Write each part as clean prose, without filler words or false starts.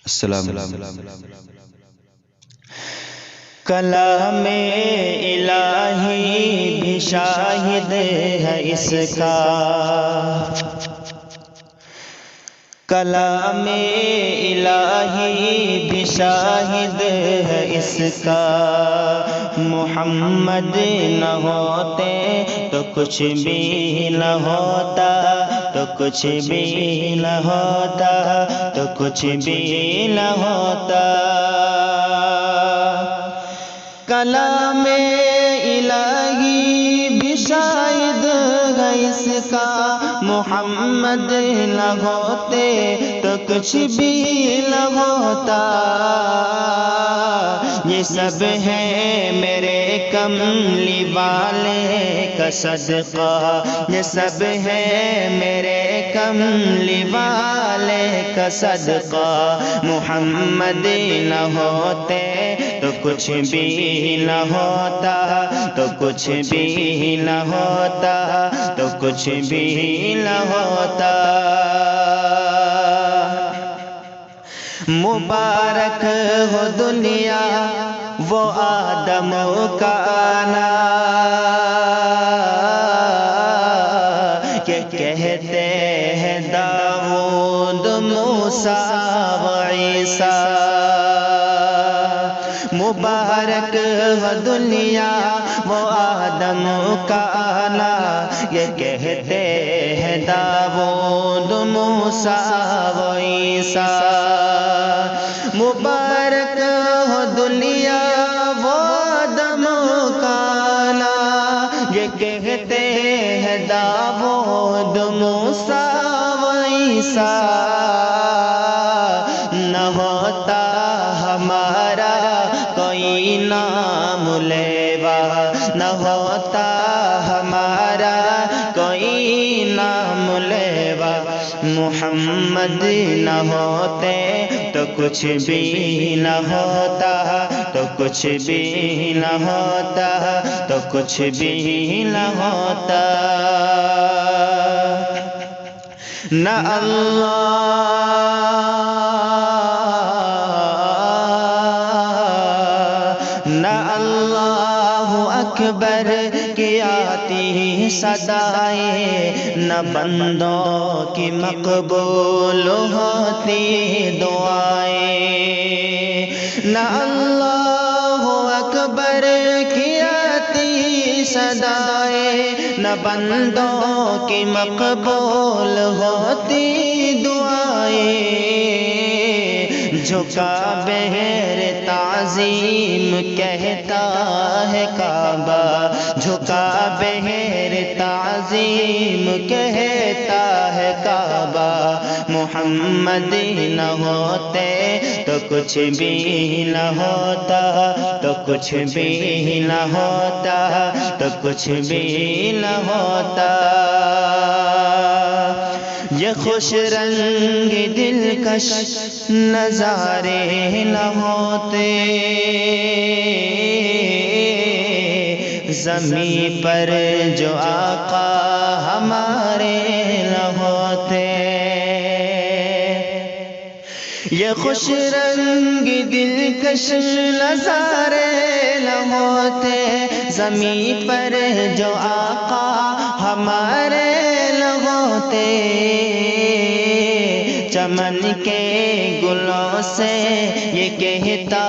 السلام کلام الہی بھی شاہد ہے اس کا، کلام الہی بھی شاہد ہے اس کا۔ محمد نہ ہوتے تو کچھ بھی نہ ہوتا، تو کچھ بھی نہ ہوتا، تو کچھ بھی نہ ہوتا۔ کلام الہی بھی شاہد ہے اس کا، محمد نہ ہوتے تو کچھ بھی نہ ہوتا۔ یہ سب ہے میرے کملی والے کا صدقہ، یہ سب ہے میرے کملی والے کا صدقہ۔ محمد نہ ہوتے تو کچھ بھی نہ ہوتا، تو کچھ بھی نہ ہوتا، تو کچھ بھی نہ ہوتا۔ مبارک ہو دنیا وہ آدم کا آنا، کہ کہتے ہیں داؤد موسیٰ و عیسیٰ۔ مبارک ہو دنیا وہ آدم کا آنا، یہ کہتے ہیں داؤد موسیٰ و عیسیٰ۔ مبارک ہو دنیا وہ آدم کا آنا، یہ کہتے ہیں داؤد موسیٰ و عیسیٰ۔ نہ ہوتا ہمارا کوئی نام لیوا، نہ ہوتا ہمارا کوئی نام لیوا۔ محمد نہ ہوتے تو کچھ بھی نہ ہوتا، تو کچھ بھی نہ ہوتا، تو کچھ بھی نہ ہوتا۔ نہ اللہ اکبر کی آتی صدائیں، نہ بندوں کی مقبول ہوتی دعائیں۔ نہ اللہ اکبر کی آتی صدائیں، نہ بندوں کی مقبول ہوتی دعائیں۔ جھکا بہر تعظیم کہتا ہے کعبہ، جھکا بہر تعظیم کہتا ہے کعبہ۔ محمد نہ ہوتے تو کچھ بھی نہ ہوتا، تو کچھ بھی نہ ہوتا، تو کچھ بھی نہ ہوتا۔ یہ خوش رنگ دلکش نظارے نہ ہوتے، زمین پر جو آقا ہمارے نہ ہوتے۔ یہ خوش رنگ دلکش نظارے نہ ہوتے، زمین پر جو آقا ہمارے نہ ہوتے۔ چمن کے گلوں سے یہ کہتا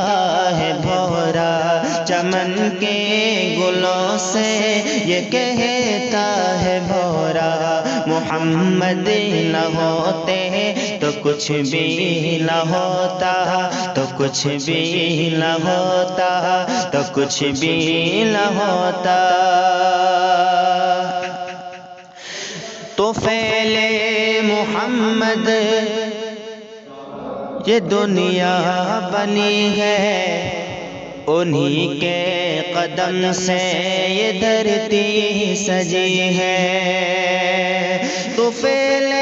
ہے بھورا، چمن کے گلوں سے یہ کہتا ہے بھورا۔ محمد نہ ہوتے تو کچھ بھی نہ ہوتا، تو کچھ بھی نہ ہوتا، تو کچھ بھی نہ ہوتا۔ تو فعلِ محمد یہ دنیا بنی ہے، انہی کے قدم سے یہ دھرتی سجی ہے۔ تو فعلِ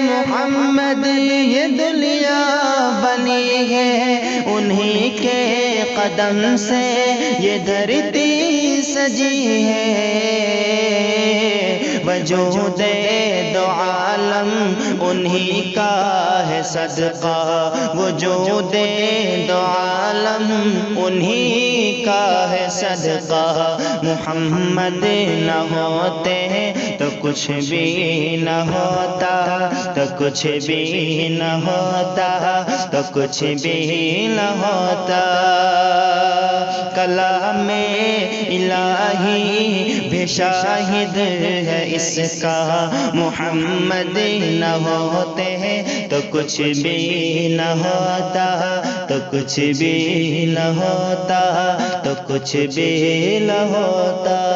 محمد یہ دنیا بنی ہے، انہی کے قدم سے یہ دھرتی سجی ہے۔ وجود دو عالم انہی کا ہے صدقہ، وجود دو عالم انہی کا ہے صدقہ، محمد نہ ہوتے تو کچھ بھی نہ ہوتا، تو کچھ بھی نہ ہوتا، تو کچھ بھی نہ ہوتا۔ کلام الہی بھی شاہد ہے اس کا، محمد نہ ہوتے تو کچھ بھی نہ ہوتا، تو کچھ بھی نہ ہوتا، تو کچھ بھی نہ ہوتا۔